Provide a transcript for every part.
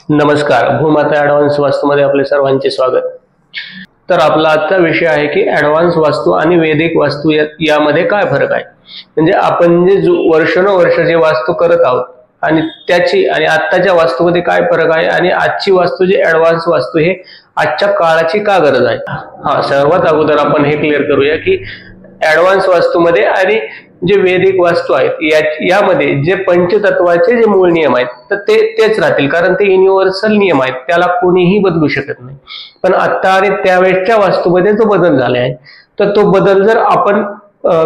नमस्कार, भूमाता ॲडव्हान्स वास्तूमध्ये आपले सर्वांचे स्वागत। तर आपला आजचा विषय आहे की ॲडव्हान्स वास्तू आणि वैदिक वास्तू यामध्ये काय फरक आहे। म्हणजे आपण जे वर्षानुवर्ष जे वास्तू करत आहोत आणि त्याची आणि आत्ताच्या वास्तूमध्ये काय फरक आहे आणि आजची वास्तू जे ॲडव्हान्स वास्तू हे आजच्या काळाची का गरज आहे। सर्वात अगोदर आपण हे क्लिअर करूया की ॲडव्हान्स वास्तूमध्ये आणि जे वैदिक वास्तू आहेत यामध्ये जे पंचतत्वाचे जे मूळ नियम आहेत तर तेच राहतील, कारण ते युनिव्हर्सल नियम आहेत, त्याला कोणीही बदलू शकत नाही। पण आता आणि त्यावेळेच्या वास्तूमध्ये जो बदल झाला आहे तर तो बदल जर आपण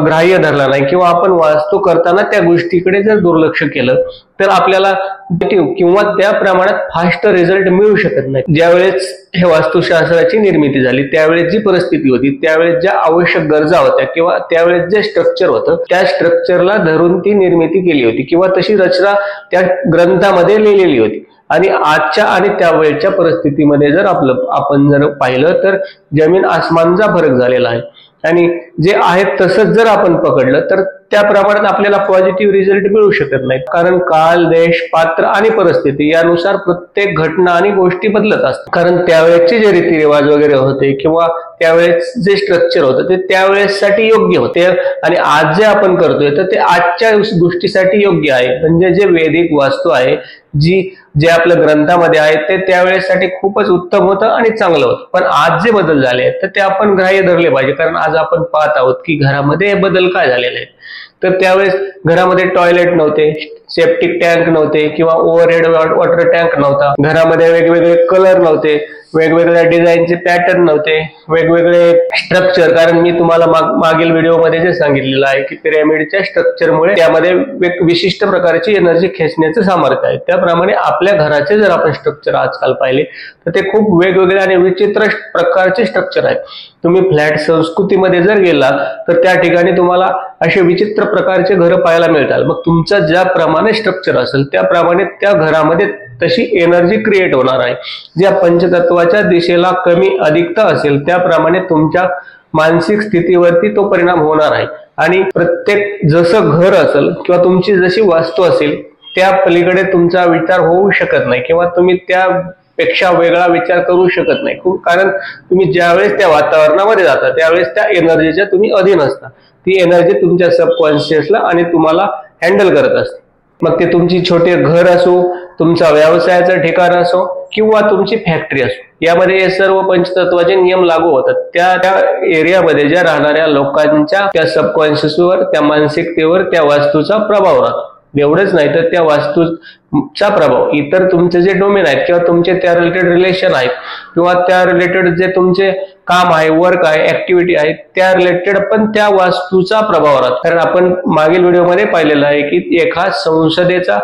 ग्राह्य धरला नाही किंवा आपण वास्तू करताना त्या गोष्टीकडे जर दुर्लक्ष केलं तर आपल्याला किंवा त्या प्रमाणात फास्ट रिझल्ट मिळू शकत नाही। ज्यावेळेस हे वास्तुशास्त्राची निर्मिती झाली त्यावेळेस जी परिस्थिती होती, त्यावेळेस ज्या आवश्यक गरजा होत्या किंवा त्यावेळेस जे स्ट्रक्चर होतं त्या स्ट्रक्चरला धरून ती निर्मिती केली होती किंवा तशी रचना त्या ग्रंथामध्ये लिहिलेली होती। आणि आजच्या आणि त्यावेळेच्या परिस्थितीमध्ये जर आपण जर पाहिलं तर जमीन आसमानचा फरक झालेला आहे। आणि जे आहेत तसंच जर आपण पकडलं तर त्या प्रमाणात आपल्याला पॉझिटिव्ह रिझल्ट मिळू शकत नाही, कारण काळ, देश, पात्र आणि परिस्थिती यानुसार प्रत्येक घटना आणि गोष्टी बदलत असतात। कारण त्यावेळेचे जे रीतिरिवाज वगैरे होते किंवा त्यावेळेस जे स्ट्रक्चर होतं ते त्यावेळेसाठी योग्य होते आणि आज जे आपण करतोय तर ते आजच्या गोष्टीसाठी योग्य आहे। म्हणजे जे वैदिक वास्तू आहे जे आपल्या ग्रंथामध्ये आहे ते त्यावेळेसाठी खूपच उत्तम होतं आणि चांगलं होतं। पण आज जे बदल झाले आहेत तर ते आपण ग्राह्य धरले पाहिजे, कारण आज आपण पाहत आहोत की घरामध्ये बदल काय झालेले आहेत। तर त्यावेळेस घरामध्ये टॉयलेट नव्हते, सेप्टिक टँक नव्हते किंवा ओव्हरहेड वॉटर टँक नव्हता, घरामध्ये वेगवेगळे कलर नव्हते, वेगवेगळ्या डिझाईनचे पॅटर्न नव्हते, वेगवेगळे स्ट्रक्चर। कारण मी तुम्हाला मागील व्हिडिओमध्ये जे सांगितलेलं आहे की पिरॅमिडच्या स्ट्रक्चरमुळे त्यामध्ये विशिष्ट प्रकारची एनर्जी खेचण्याचं सामर्थ्य आहे। त्याप्रमाणे आपल्या घराचे जर आपण स्ट्रक्चर आजकाल पाहिले तर ते खूप वेगवेगळे आणि विचित्र प्रकारचे स्ट्रक्चर आहेत। तुम्ही फ्लॅट संस्कृतीमध्ये जर गेला तर त्या ठिकाणी तुम्हाला असे विचित्र प्रकारचे घरं पाहायला मिळतात। मग तुमचं ज्याप्रमाणे स्ट्रक्चर असेल त्याप्रमाणे त्या घरामध्ये तशी एनर्जी क्रिएट होणार आहे। ज्या पंचतत्वाच्या दिशेला कमी अधिकता असेल त्याप्रमाणे तुमच्या मानसिक स्थितीवरती तो परिणाम होणार आहे। आणि प्रत्येक जसं घर असेल किंवा तुमची जशी वास्तू असेल त्या पलीकडे तुमचा विचार होऊ शकत नाही किंवा तुम्ही त्यापेक्षा वेगळा विचार करू शकत नाही, कारण तुम्ही ज्यावेळेस त्या वातावरणामध्ये जाता त्यावेळेस त्या एनर्जीच्या तुम्ही अधीन असता। ती एनर्जी तुमच्या सबकॉन्शियसला आणि तुम्हाला हँडल करत असते। मग ते तुमची छोटे घर असो, तुमचा व्यवसायाचं ठिकाण असो किंवा तुमची फॅक्टरी असो, यामध्ये हे सर्व पंचतत्वाचे नियम लागू होतात। त्या एरियामध्ये ज्या राहणाऱ्या लोकांच्या त्या सबकॉन्शियसवर, त्या मानसिकतेवर त्या वास्तूचा प्रभाव राहतो। एवढंच नाही तर त्या वास्तूचा प्रभाव इतर तुमचे जे डोमेन आहेत किंवा तुमचे त्या रिलेटेड रिलेशन आहेत किंवा त्या रिलेटेड जे तुमचे काम आहे, वर्क आहे, ऍक्टिव्हिटी आहे त्या रिलेटेड पण त्या वास्तूचा प्रभाव राहतो। कारण आपण मागील व्हिडिओमध्ये पाहिलेलं आहे की एका संसदेचा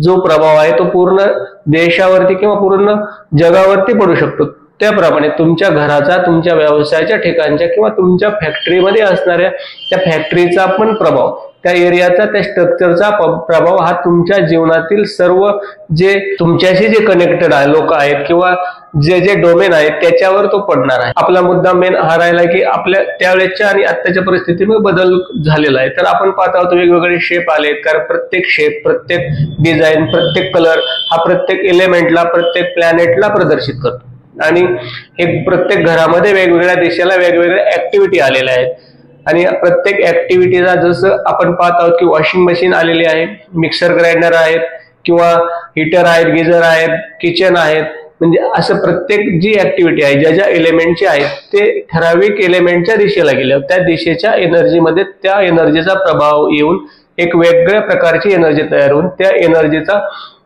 जो प्रभाव आहे तो पूर्ण देशावरती किंवा पूर्ण जगावरती पडू शकतो। त्याप्रमाणे तुमच्या घराचा, तुमच्या व्यवसायाच्या ठिकाणच्या किंवा तुमच्या फॅक्टरीमध्ये असणाऱ्या त्या फॅक्टरीचा पण प्रभाव, त्या एरियाचा, त्या स्ट्रक्चरचा प्रभाव हा तुमच्या जीवनातील सर्व जे तुमच्याशी जे कनेक्टेड आहे लोक आहेत किंवा जे डोमेन आहेत त्याच्यावर तो पडणार आहे। आपला मुद्दा मेन हा राहिला की आपल्या त्यावेळेच्या आणि आत्ताच्या परिस्थितीमध्ये बदल झालेला आहे। तर आपण पाहत आहोत वेगवेगळे शेप आलेत, कारण प्रत्येक शेप, प्रत्येक डिझाईन, प्रत्येक कलर हा प्रत्येक एलिमेंटला, प्रत्येक प्लॅनेटला प्रदर्शित करतो। आणि हे प्रत्येक घरामध्ये वेगवेगळ्या दिशेला वेगवेगळ्या ऍक्टिव्हिटी आलेल्या आहेत। आणि प्रत्येक ऍक्टिव्हिटीला जसं आपण पाहत आहोत की वॉशिंग मशीन आलेली आहे, मिक्सर ग्राइंडर आहेत किंवा हीटर आहेत, गिझर आहेत, किचन आहेत, म्हणजे असं प्रत्येक जी ऍक्टिव्हिटी आहे ज्या एलिमेंटची आहेत ते ठराविक एलिमेंटच्या दिशेला गेल्या, त्या दिशेच्या एनर्जीमध्ये त्या एनर्जीचा प्रभाव येऊन एक वेगळ्या प्रकारची एनर्जी तयार होऊन त्या एनर्जीचा,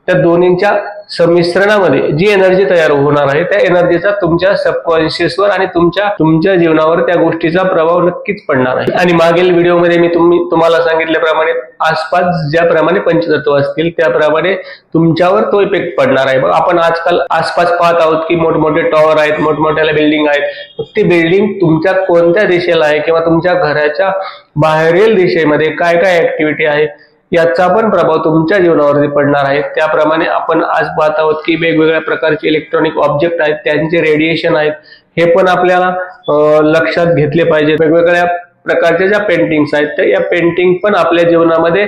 त्या दोन्हींच्या संमिश्रणामध्ये जी एनर्जी तयार होणार आहे त्या एनर्जीचा तुमच्या सबकॉन्शियसवर आणि तुमच्या जीवनावर त्या गोष्टीचा प्रभाव नक्कीच पडणार आहे। आणि मागील व्हिडिओमध्ये मी तुम्हाला सांगितल्याप्रमाणे आसपास ज्याप्रमाणे पंचतत्व असतील त्याप्रमाणे तुमच्यावर तो इफेक्ट पडणार आहे। मग आपण आजकाल आसपास पाहत आहोत की मोठमोठे टॉवर आहेत, मोठमोठ्या बिल्डिंग आहेत, ती बिल्डिंग तुमच्या कोणत्या दिशेला आहे किंवा तुमच्या घराच्या बाहेरील दिशेमध्ये काय काय ऍक्टिव्हिटी आहे याचा पण प्रभाव तुमच्या जीवनावरती पडणार आहे। त्याप्रमाणे आपण आज पाहत आहोत की वेगवेगळ्या प्रकारचे इलेक्ट्रॉनिक ऑब्जेक्ट आहेत, त्यांचे रेडिएशन आहेत, हे पण आपल्याला लक्षात घेतले पाहिजे। वेगवेगळ्या प्रकारच्या ज्या पेंटिंग्स आहेत तर या पेंटिंग पण आपल्या जीवनामध्ये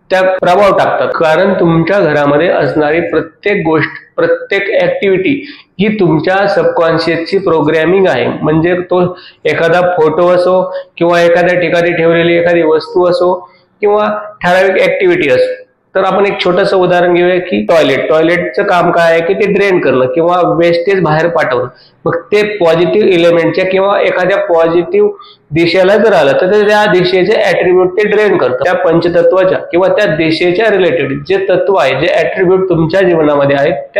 त्या प्रभाव टाकतात। कारण तुमच्या घरामध्ये असणारी प्रत्येक गोष्ट, प्रत्येक ऍक्टिव्हिटी ही तुमच्या सबकॉन्शियसची प्रोग्रॅमिंग आहे। म्हणजे तो एखादा फोटो असो किंवा एखाद्या ठिकाणी ठेवलेली एखादी वस्तू असो किंवा ठराविक ऍक्टिव्हिटी असो। तर आपण एक छोटंसं उदाहरण घेऊया की टॉयलेटचं काम काय आहे की ते ड्रेन करणं किंवा वेस्टेज बाहेर पाठवणं। मग ते पॉझिटिव्ह एलिमेंटच्या किंवा एखाद्या पॉझिटिव्ह दिशेला जर आलं तर त्या दिशेचे ऍट्रिब्यूट ते ड्रेन करतं। त्या पंचतत्वाच्या किंवा त्या दिशेच्या रिलेटेड जे तत्व आहे, जे ऍट्रिब्यूट तुमच्या जीवनामध्ये आहेत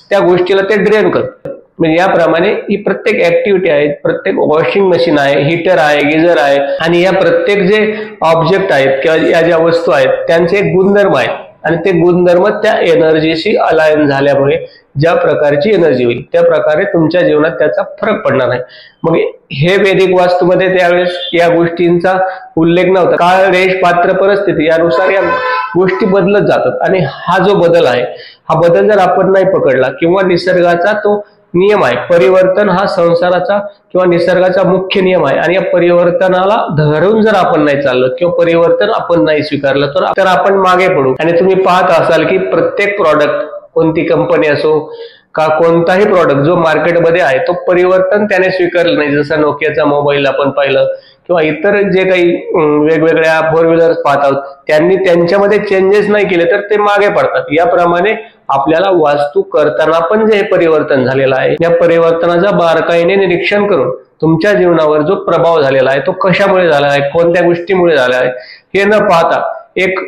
त्या गोष्टीला ते ड्रेन करतं। म्हणजे याप्रमाणे ही प्रत्येक ऍक्टिव्हिटी आहे, प्रत्येक वॉशिंग मशीन आहे, हीटर आहे, गिझर आहे आणि या प्रत्येक जे ऑब्जेक्ट आहेत किंवा या ज्या वस्तू आहेत त्यांचे एक गुणधर्म आहेत आणि ते गुणधर्म त्या एनर्जीशी अलाइन झाल्यामुळे ज्या प्रकारची एनर्जी होईल त्या प्रकारे तुमच्या जीवनात त्याचा फरक पडणार आहे। मग हे वैदिक वास्तूमध्ये त्यावेळेस या गोष्टींचा उल्लेख नव्हता। काळ, देश, पात्र, परिस्थिती यानुसार या गोष्टी बदलत जातात आणि हा जो बदल आहे, हा बदल जर आपण नाही पकडला किंवा निसर्गाचा तो नियम आहे, परिवर्तन हा संसाराचा किंवा निसर्गाचा मुख्य नियम आहे आणि या परिवर्तनाला धरून जर आपण नाही चाललो किंवा परिवर्तन आपण नाही स्वीकारलं तर आपण मागे पडू। आणि तुम्ही पाहत असाल की प्रत्येक प्रॉडक्ट, कोणती कंपनी असो का कोणताही प्रॉडक्ट जो मार्केटमध्ये आहे तो परिवर्तन त्याने स्वीकारलं नाही। जसं नोकियाचा मोबाईल आपण पाहिलं किंवा इतर जे काही वेगवेगळ्या 4 व्हीलर्स पाहत आहोत त्यांनी त्यांच्यामध्ये चेंजेस नाही केले तर ते मागे पडतात। याप्रमाणे आपल्याला वास्तू करताना पण जे परिवर्तन झालेलं आहे, या परिवर्तनाचा बारकाईने निरीक्षण करून तुमच्या जीवनावर जो प्रभाव झालेला आहे तो कशामुळे झाला आहे, कोणत्या गोष्टीमुळे झाला आहे हे न पाहता एक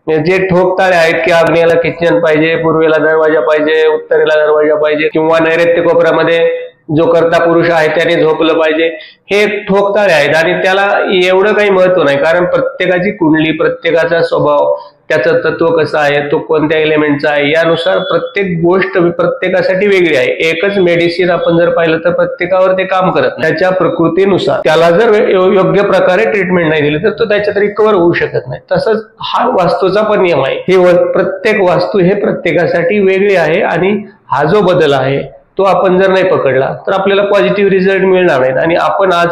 जे ठोकताळे आहेत की आग्नेयाला किचन पाहिजे, पूर्वेला दरवाजा पाहिजे, उत्तरेला दरवाजा पाहिजे किंवा नैऋत्य कोपऱ्यामध्ये जो कर्ता पुरुष आहे त्याने झोपलं पाहिजे, हे ठोकताळे आहेत आणि त्याला एवढं काही महत्व नाही। कारण प्रत्येकाची कुंडली, प्रत्येकाचा स्वभाव, त्याचं तत्व कसं आहे, तो कोणत्या एलिमेंटचा आहे यानुसार प्रत्येक गोष्ट प्रत्येकासाठी वेगळी आहे। एकच मेडिसिन आपण जर पाहिलं तर प्रत्येकावर ते काम करत नाही। त्याच्या प्रकृतीनुसार त्याला जर योग्य प्रकारे ट्रीटमेंट नाही दिली तर तो त्याच्यात रिकवर होऊ शकत नाही। तसंच हा वास्तूचा पण नियम आहे, ही प्रत्येक वास्तू हे प्रत्येकासाठी वेगळी आहे आणि हा जो बदल आहे तो आपण जर नाही पकडला तर आपल्याला पॉझिटिव्ह रिझल्ट मिळणार नाहीत। आणि आपण आज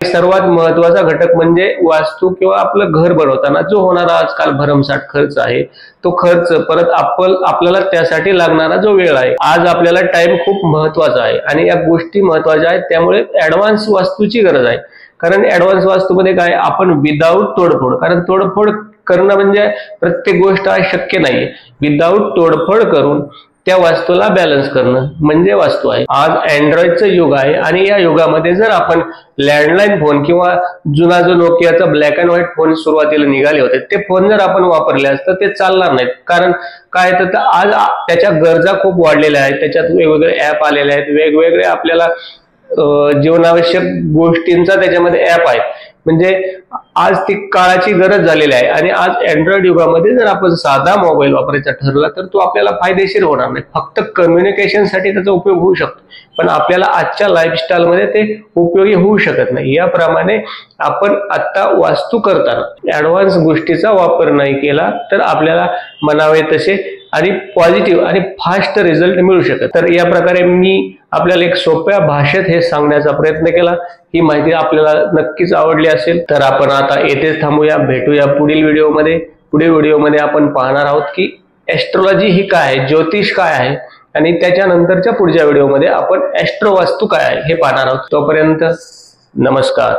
सर्वात महत्वाचा घटक म्हणजे वास्तू किंवा आपलं घर बनवताना जो होणारा आजकाल भरमसाठ खर्च आहे, तो खर्च परत आपल्याला त्यासाठी लागणारा जो वेळ आहे, आज आपल्याला टाइम खूप महत्वाचा आहे आणि या गोष्टी महत्वाच्या आहेत। त्यामुळे ऍडव्हान्स वास्तूची गरज आहे। कारण ऍडव्हान्स वास्तूमध्ये काय, आपण विदाऊट तोडफोड, कारण तोडफोड करणं म्हणजे प्रत्येक गोष्ट शक्य नाहीये, विदाऊट तोडफोड करून त्या वास्तूला बॅलन्स करणं म्हणजे वास्तू आहे। आज अँड्रॉइडचं युग आहे आणि या युगामध्ये जर आपण लँडलाईन फोन किंवा जुना जो नोकियाचा ब्लॅक अँड व्हाईट फोन सुरुवातीला निघाले होते ते फोन जर आपण वापरले असतं ते चालणार नाहीत। कारण काय तर आज त्याच्या गरजा खूप वाढलेल्या आहेत, त्याच्यात वेगवेगळे ऍप आलेले आहेत, वेगवेगळे आपल्याला जीवनावश्यक गोष्टींचा त्याच्यामध्ये ऍप आहेत। म्हणजे आज ती काळाची गरज झालेली आहे आणि आज अँड्रॉइड युगामध्ये जर आपण साधा मोबाईल वापरायचा ठरला तर तो आपल्याला फायदेशीर होणार नाही। फक्त कम्युनिकेशनसाठी त्याचा उपयोग होऊ शकतो, पण आपल्याला आजच्या लाईफस्टाईलमध्ये ते उपयोगी होऊ शकत नाही। याप्रमाणे आपण आता वास्तू करताना ऍडव्हान्स गोष्टीचा वापर नाही केला तर आपल्याला म्हणावे तसे आणि पॉझिटिव्ह आणि फास्ट रिझल्ट मिळू शकत। तर या प्रकारे मी आपल्याला एक सोप्या भाषेत हे सांगण्याचा प्रयत्न केला। ही माहिती आपल्याला नक्कीच आवडली असेल तर आपण आता येथेच थांबूया, भेटूया पुढील व्हिडिओमध्ये। पुढील व्हिडिओमध्ये आपण पाहणार आहोत की ऍस्ट्रोलॉजी ही काय आहे, ज्योतिष काय आहे आणि त्याच्यानंतरच्या पुढच्या व्हिडिओमध्ये आपण ऍस्ट्रो वास्तू काय आहे हे पाहणार आहोत। तोपर्यंत नमस्कार।